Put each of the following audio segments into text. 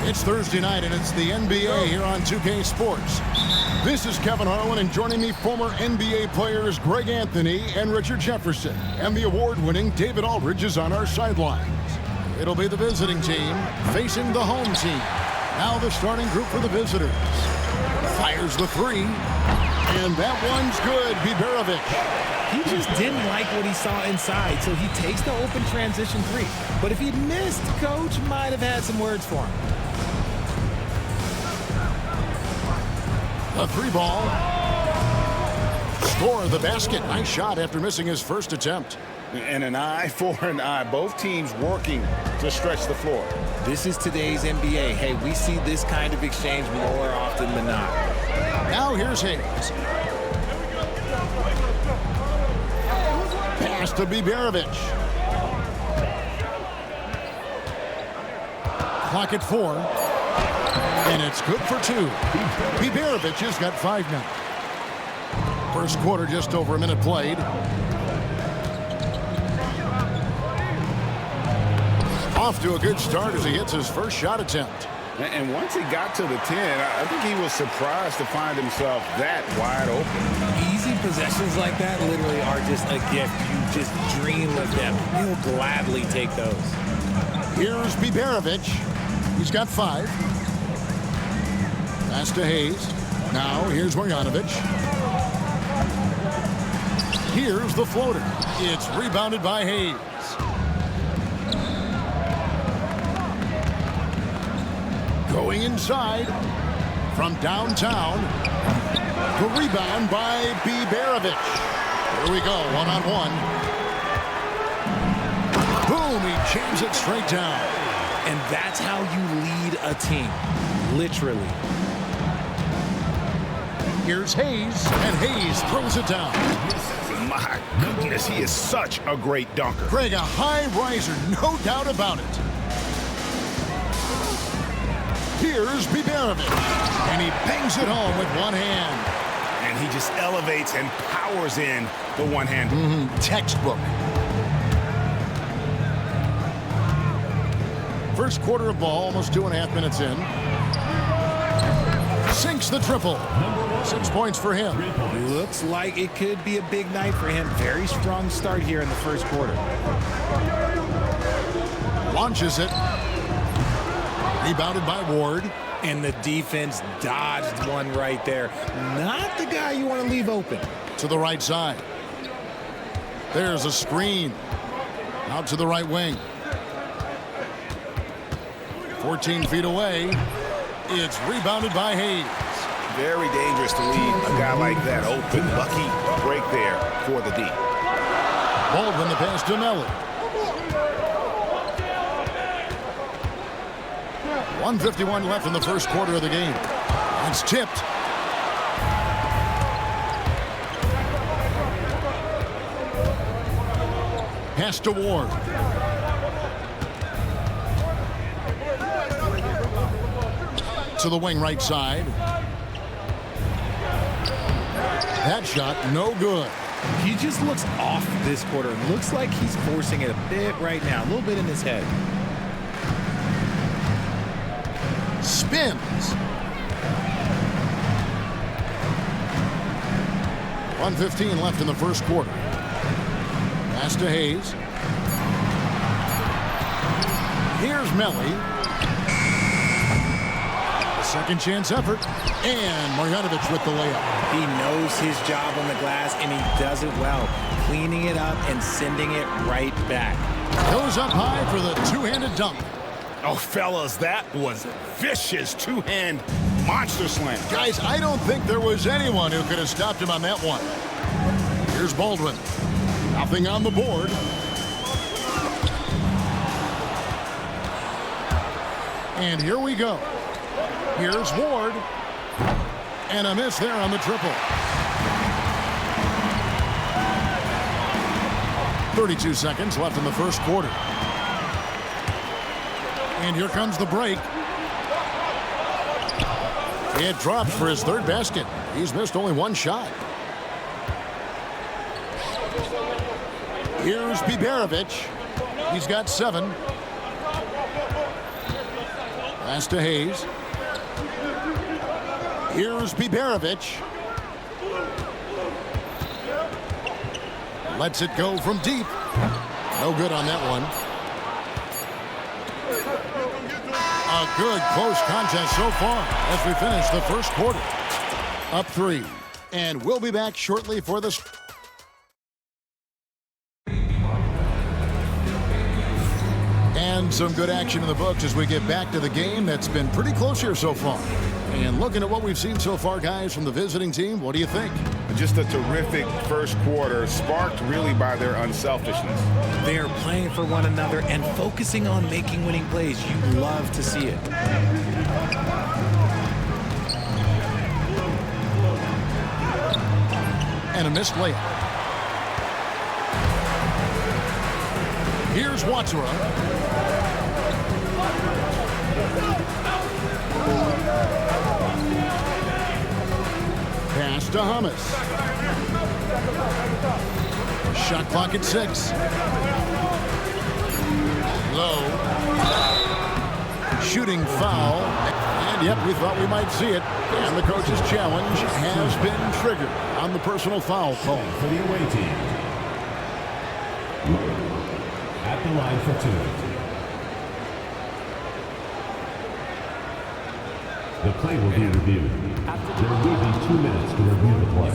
It's Thursday night, and it's the NBA here on 2K Sports. This is Kevin Harlan, and joining me, former NBA players Greg Anthony and Richard Jefferson. And the award-winning David Aldridge is on our sidelines. It'll be the visiting team facing the home team. Now the starting group for the visitors. Fires the three, and that one's good. Biberovic. He just didn't like what he saw inside, so he takes the open transition three. But if he'd missed, Coach might have had some words for him. A three ball. Score the basket. Nice shot after missing his first attempt. And an eye for an eye. Both teams working to stretch the floor. This is today's NBA. Hey, we see this kind of exchange more often than not. Now here's Hayes. Pass to Biberovic. Clock at 4. And it's good for 2. Biberovic has got 5 now. First quarter, just over a minute played. Off to a good start as he hits his first shot attempt. And once he got to the 10, I think he was surprised to find himself that wide open. Easy possessions like that literally are just a gift. You just dream of them. You'll gladly take those. Here's Biberovic. He's got 5. Pass to Hayes. Now here's Marjanovic. Here's the floater. It's rebounded by Hayes. Going inside from downtown. The rebound by Biberovic. Here we go, one-on-one. Boom, he jams it straight down. And that's how you lead a team, literally. Here's Hayes, and Hayes throws it down. My goodness, he is such a great dunker. Greg, a high riser, no doubt about it. Here's Biberovic, and he bangs it home with one hand. And he just elevates and powers in the one-hand. Textbook. First quarter of ball, almost 2.5 minutes in. Sinks the triple. 6 points for him. Looks like it could be a big night for him. Very strong start here in the first quarter. Launches it. Rebounded by Ward. And the defense dodged one right there. Not the guy you want to leave open. To the right side. There's a screen. Out to the right wing. 14 feet away. It's rebounded by Hayes. Very dangerous to leave a guy like that open. Lucky break there for the D. Baldwin the pass to Melly. 1:51 left in the first quarter of the game. It's tipped. Pass to Ward. To the wing right side. That shot, no good. He just looks off this quarter. Looks like he's forcing it a bit right now. A little bit in his head. Spins. 1:15 left in the first quarter. Pass to Hayes. Here's Melly. Second chance effort. And Marjanovic with the layup. He knows his job on the glass, and he does it well. Cleaning it up and sending it right back. Goes up high for the two-handed dunk. Oh, fellas, that was vicious two-hand monster slam. Guys, I don't think there was anyone who could have stopped him on that one. Here's Baldwin. Nothing on the board. And here we go. Here's Ward. And a miss there on the triple. 32 seconds left in the first quarter. And here comes the break. It drops for his third basket. He's missed only one shot. Here's Biberovic. He's got 7. Pass to Hayes. Here's Biberovic. Lets it go from deep. No good on that one. A good close contest so far as we finish the first quarter. Up 3. And we'll be back shortly for this. And some good action in the books as we get back to the game that's been pretty close here so far. And looking at what we've seen so far, guys, from the visiting team, what do you think? Just a terrific first quarter, sparked really by their unselfishness. They are playing for one another and focusing on making winning plays. You love to see it. And a missed layup. Here's Watsura. Pass to Hummus. Shot clock at 6. Low. Shooting foul. And yep, we thought we might see it. And the coach's challenge has been triggered on the personal foul call. For the away team. At the line for 2. The play will be reviewed. There will be 2 minutes to review the play.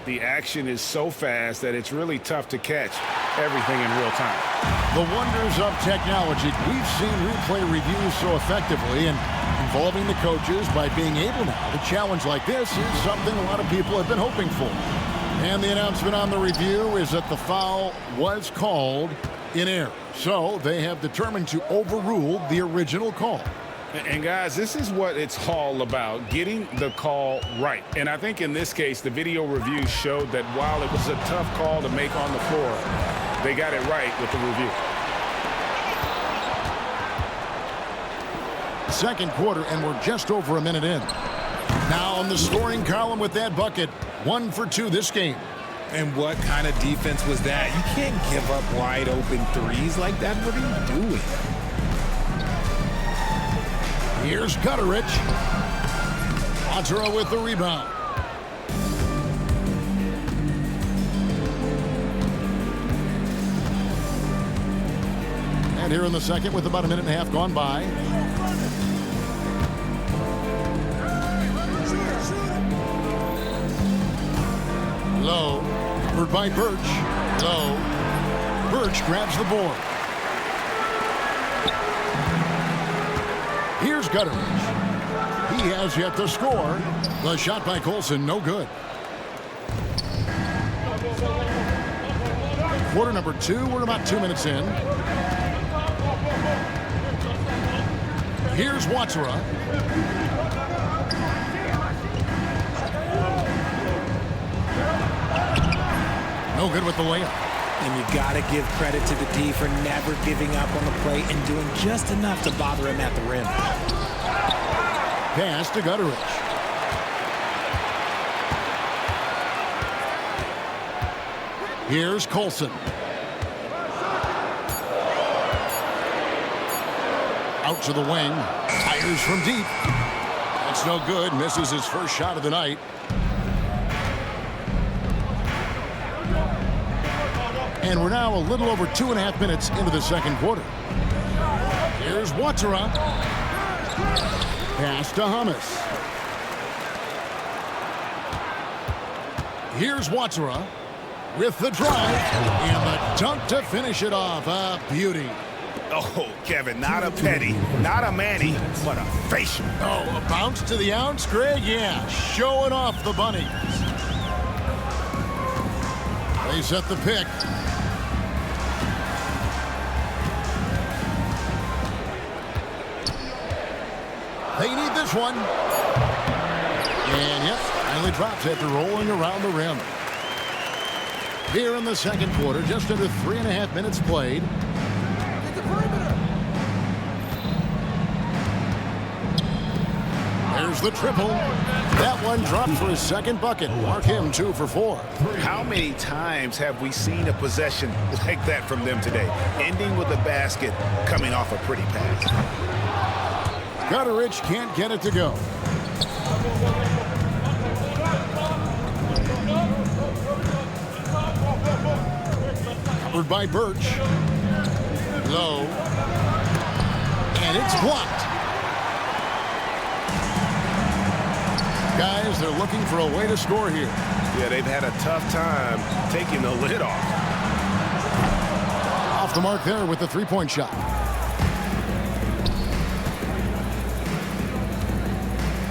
The action is so fast that it's really tough to catch everything in real time. The wonders of technology. We've seen replay reviews so effectively, and involving the coaches by being able now to challenge like this is something a lot of people have been hoping for. And the announcement on the review is that the foul was called in error. So they have determined to overrule the original call. And guys, this is what it's all about, getting the call right. And I think in this case, the video review showed that while it was a tough call to make on the floor, they got it right with the review. Second quarter, and we're just over a minute in. Now on the scoring column with that bucket, 1 for 2 this game. And what kind of defense was that? You can't give up wide open threes like that. What are you doing? Here's Gutterich. Watsura with the rebound. And here in the second with about a minute and a half gone by. Low. Covered by Birch. Low. Birch grabs the board. Here's Gutterich. He has yet to score. The shot by Colson, no good. Quarter number 2, we're about 2 minutes in. Here's Watsura. No good with the layup. And you got to give credit to the D for never giving up on the play and doing just enough to bother him at the rim. Pass to Gutterich. Here's Colson. Out to the wing. Fires from deep. That's no good. Misses his first shot of the night. And we're now a little over 2.5 minutes into the second quarter. Here's Watsura. Pass to Hummus. Here's Watsura with the drive and the dunk to finish it off. A beauty. Oh, Kevin, not a petty, not a Manny, but a facial. Oh, a bounce to the ounce, Greg? Yeah, showing off the bunnies. They set the pick. They need this one. And yep, finally drops after rolling around the rim. Here in the second quarter, just under 3.5 minutes played. There's the triple. That one dropped for his second bucket. Mark him 2 for 4. How many times have we seen a possession like that from them today? Ending with a basket, coming off a pretty pass. Gutterich can't get it to go. Covered by Birch. Low. And it's blocked. Guys, they're looking for a way to score here. Yeah, they've had a tough time taking the lid off. Off the mark there with the three-point shot.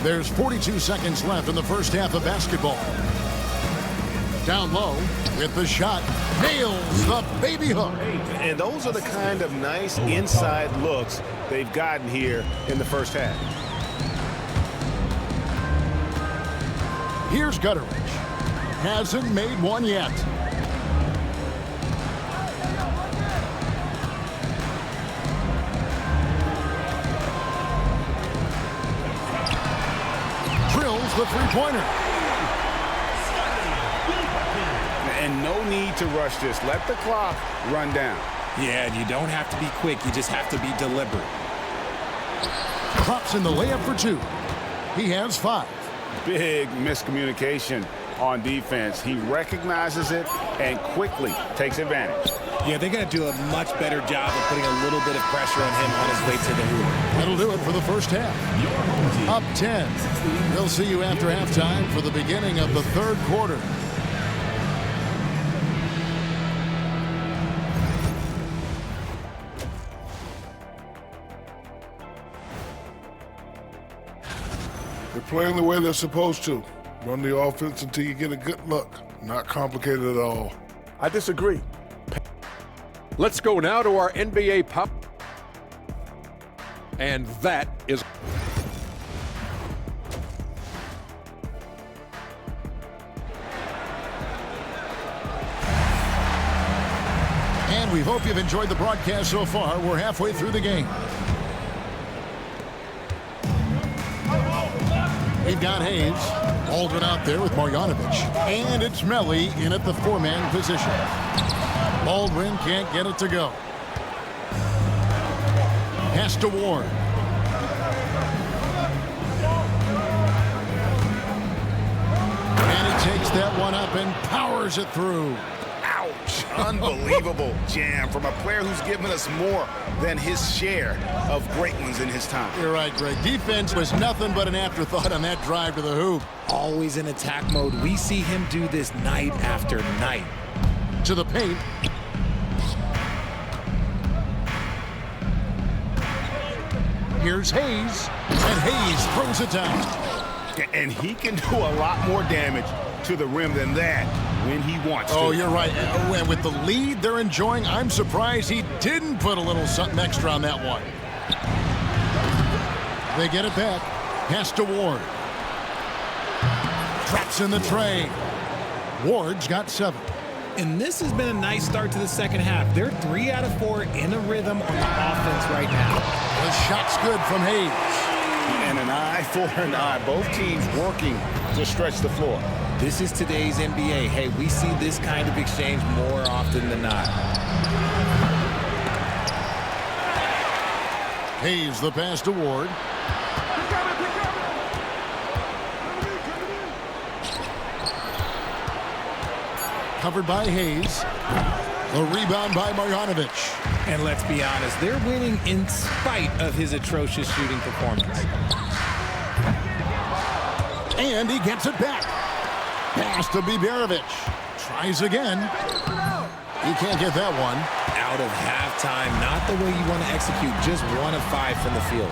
There's 42 seconds left in the first half of basketball. Down low with the shot. Nails the baby hook. And those are the kind of nice inside looks they've gotten here in the first half. Here's Gutterich. Hasn't made one yet. Drills the three-pointer. And no need to rush this. Let the clock run down. Yeah, and you don't have to be quick. You just have to be deliberate. Drops in the layup for 2. He has 5. Big miscommunication on defense. He recognizes it and quickly takes advantage. Yeah, they're going to do a much better job of putting a little bit of pressure on him on his way to the hoop. That'll do it for the first half. Up 10. We'll see you after halftime for the beginning of the third quarter. They're playing the way they're supposed to. Run the offense until you get a good look. Not complicated at all. I disagree. Let's go now to our NBA pop. And that is... And we hope you've enjoyed the broadcast so far. We're halfway through the game. We've got Hayes. Aldrin out there with Marjanovic. And it's Melly in at the 4-man position. Baldwin can't get it to go. Has to Ward. And he takes that one up and powers it through. Ouch. Unbelievable jam from a player who's given us more than his share of great ones in his time. You're right, Greg. Defense was nothing but an afterthought on that drive to the hoop. Always in attack mode. We see him do this night after night. To the paint. Here's Hayes. And Hayes throws it down. And he can do a lot more damage to the rim than that when he wants to. Oh, you're right. And with the lead they're enjoying, I'm surprised he didn't put a little something extra on that one. They get it back. Pass to Ward. Traps in the tray. Ward's got 7. And this has been a nice start to the second half. They're 3 out of 4 in a rhythm on the offense right now. The shot's good from Hayes. And an eye for an eye. Both teams working to stretch the floor. This is today's NBA. Hey, we see this kind of exchange more often than not. Hayes the pass to Ward. Covered by Hayes. The rebound by Marjanovic. And let's be honest, they're winning in spite of his atrocious shooting performance. And he gets it back. Pass to Biberovic. Tries again. He can't get that one. Out of halftime, not the way you want to execute. Just 1 of 5 from the field.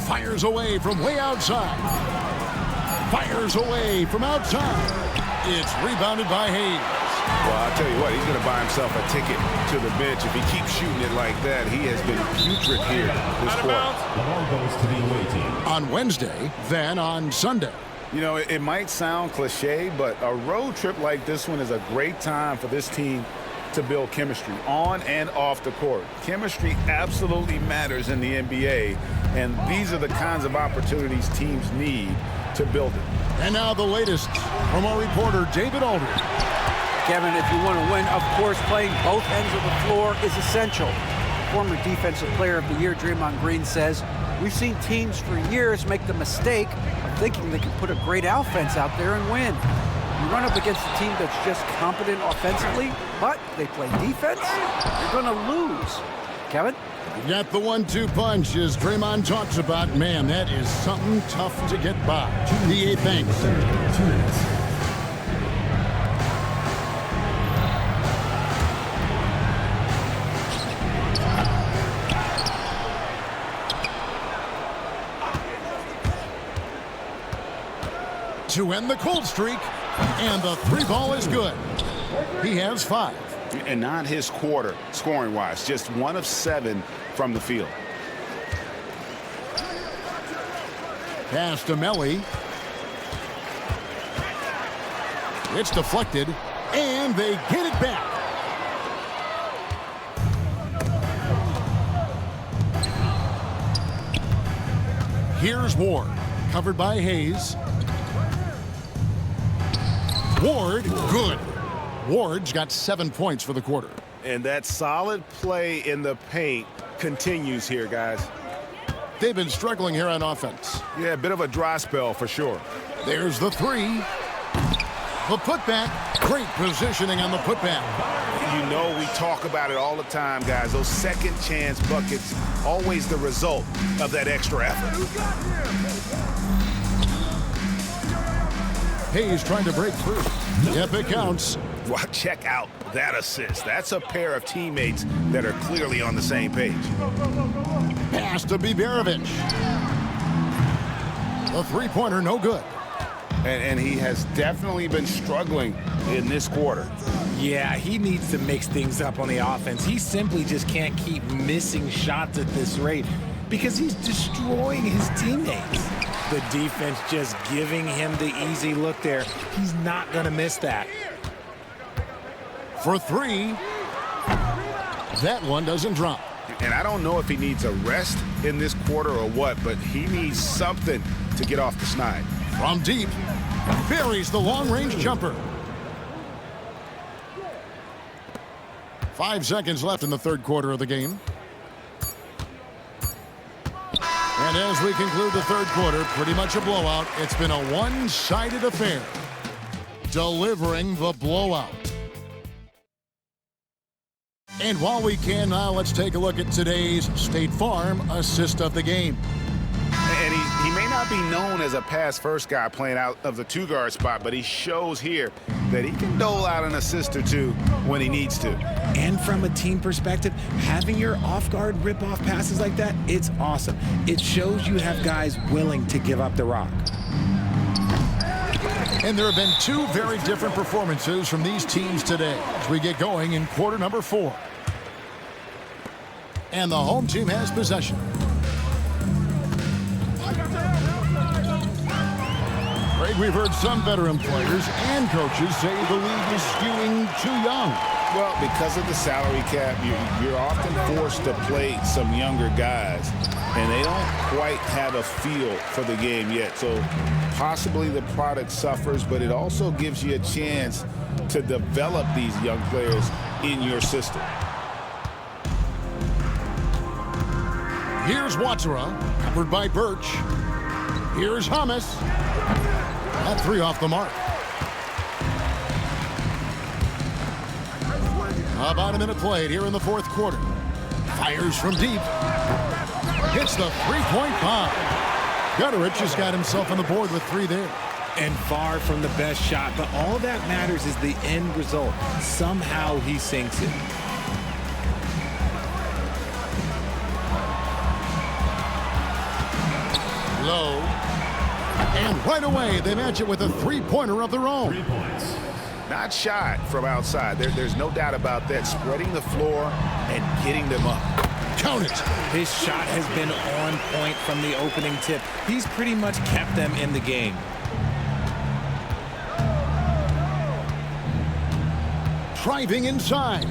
Fires away from way outside. Fires away from outside. It's rebounded by Hayes. Well, I'll tell you what, he's going to buy himself a ticket to the bench. If he keeps shooting it like that, he has been putrid here this quarter. The ball goes to the away team. On Wednesday, then on Sunday. You know, it might sound cliche, but a road trip like this one is a great time for this team to build chemistry on and off the court. Chemistry absolutely matters in the NBA, and these are the kinds of opportunities teams need to build it. And now the latest from our reporter, David Aldridge. Kevin, if you want to win, of course, playing both ends of the floor is essential. Former Defensive Player of the Year Draymond Green says, we've seen teams for years make the mistake of thinking they can put a great offense out there and win. You run up against a team that's just competent offensively, but they play defense, you're going to lose. Kevin? You got the 1-2 punch, as Draymond talks about. Man, that is something tough to get by. D.A. Banks. 2 minutes. To end the cold streak, and the 3-ball is good. He has 5. And not his quarter, scoring-wise, just 1 of 7 from the field. Pass to Melly. It's deflected, and they get it back. Here's Ward, covered by Hayes. Ward, good. Ward's got 7 points for the quarter. And that solid play in the paint continues here, guys. They've been struggling here on offense. Yeah, a bit of a dry spell for sure. There's the 3. The putback. Great positioning on the putback. You know, we talk about it all the time, guys. Those second chance buckets, always the result of that extra effort. Hayes trying to break through. Yep, it counts. Well, check out that assist. That's a pair of teammates that are clearly on the same page. Pass to Biberovic. The three-pointer, no good. And he has definitely been struggling in this quarter. Yeah, he needs to mix things up on the offense. He simply just can't keep missing shots at this rate because he's destroying his teammates. The defense just giving him the easy look there. He's not going to miss that. For 3. That one doesn't drop. And I don't know if he needs a rest in this quarter or what, but he needs something to get off the snide. From deep, buries the long-range jumper. 5 seconds left in the third quarter of the game. And as we conclude the third quarter, pretty much a blowout. It's been a one-sided affair. Delivering the blowout. And while we can now, let's take a look at today's State Farm assist of the game. And he may not be known as a pass-first guy playing out of the two-guard spot, but he shows here that he can dole out an assist or two when he needs to. And from a team perspective, having your off-guard rip-off passes like that, it's awesome. It shows you have guys willing to give up the rock. And there have been 2 very different performances from these teams today as we get going in quarter number 4. And the home team has possession. Craig, we've heard some veteran players and coaches say the league is skewing too young. Well, because of the salary cap, you're often forced to play some younger guys, and they don't quite have a feel for the game yet. So possibly the product suffers, but it also gives you a chance to develop these young players in your system. Here's Watsura, covered by Birch. Here's Hamas. That 3 off the mark. About a minute played here in the fourth quarter. Fires from deep. Hits the three-point bomb. Gutterich has got himself on the board with 3 there. And far from the best shot, but all that matters is the end result. Somehow he sinks it. Low. And right away, they match it with a three-pointer of their own. 3 points. Not shot from outside. There's no doubt about that. Spreading the floor and getting them up. Count it. His shot has been on point from the opening tip. He's pretty much kept them in the game. driving inside.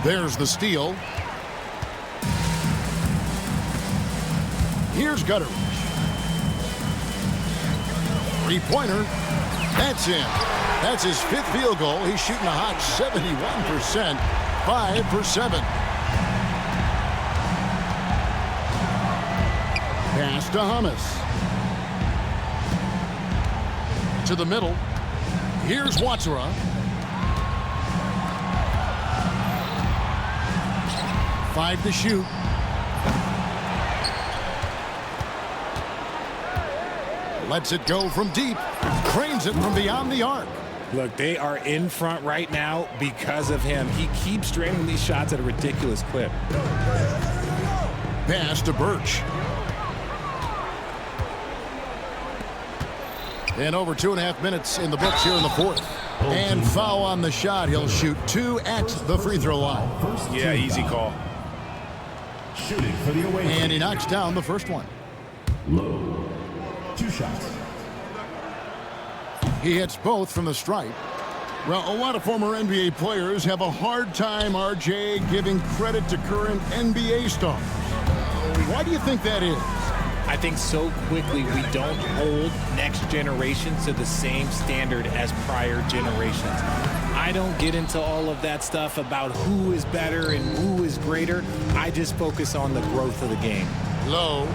There's the steal. Here's Gutteridge. Three-pointer. That's in. That's his 5th field goal. He's shooting a hot 71%. 5 for 7. Pass to Hummus. To the middle. Here's Watsura. 5 to shoot. Lets it go from deep. Cranes it from beyond the arc. Look, they are in front right now because of him. He keeps draining these shots at a ridiculous clip. Pass to Birch. And over 2.5 minutes in the books here in the 4th. And foul on the shot. He'll shoot 2 at the free throw line. Yeah, easy call. Shooting for the away. And he knocks down the first one. Low. 2 shots. He hits both from the stripe. Well, a lot of former NBA players have a hard time, RJ, giving credit to current NBA stars. Why do you think that is? I think so quickly we don't hold next generation to the same standard as prior generations. I don't get into all of that stuff about who is better and who is greater. I just focus on the growth of the game. Low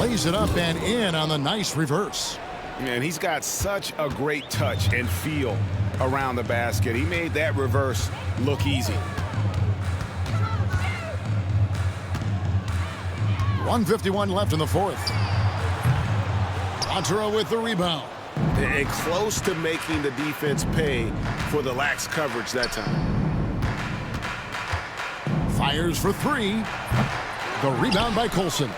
lays it up and in on the nice reverse. Man, he's got such a great touch and feel around the basket. He made that reverse look easy. 1:51 left in the 4th. Watsura with the rebound. And close to making the defense pay for the lax coverage that time. Fires for 3. The rebound by Colson.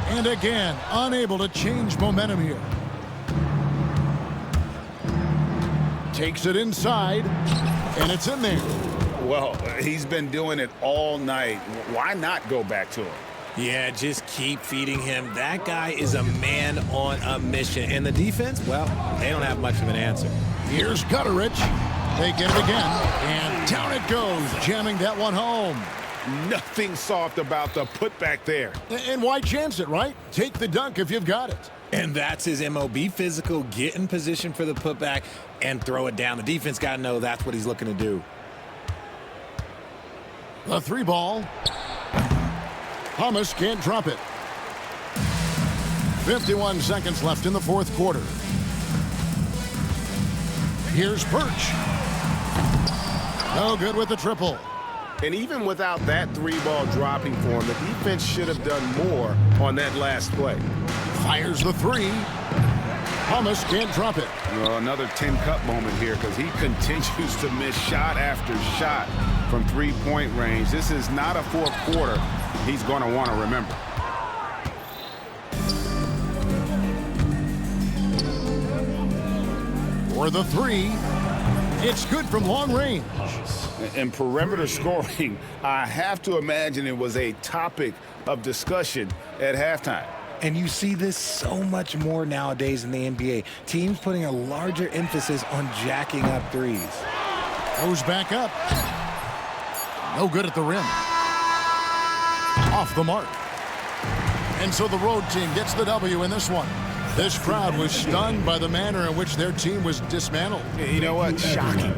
And again, unable to change momentum here. Takes it inside, and it's in there. Well, he's been doing it all night. Why not go back to him? Yeah, just keep feeding him. That guy is a man on a mission. And the defense, well, they don't have much of an answer. Here's Gutteridge. They get it again, and down it goes, jamming that one home. Nothing soft about the putback there. And why chance it, right? Take the dunk if you've got it. And that's his MO. Be physical, get in position for the putback, and throw it down. The defense got to know that's what he's looking to do. The 3 ball. Hummus can't drop it. 51 seconds left in the 4th quarter. Here's Birch. No good with the triple. And even without that 3 ball dropping for him, the defense should have done more on that last play. Fires the 3. Hummus can't drop it. Well, another 10-cup moment here because he continues to miss shot after shot from 3-point range. This is not a 4th quarter he's going to want to remember. For the 3. It's good from long range. And perimeter scoring, I have to imagine it was a topic of discussion at halftime. And you see this so much more nowadays in the NBA. Teams putting a larger emphasis on jacking up threes. Goes back up. No good at the rim. Off the mark. And so the road team gets the W in this one. This crowd was stunned by the manner in which their team was dismantled. You know what? Shocking.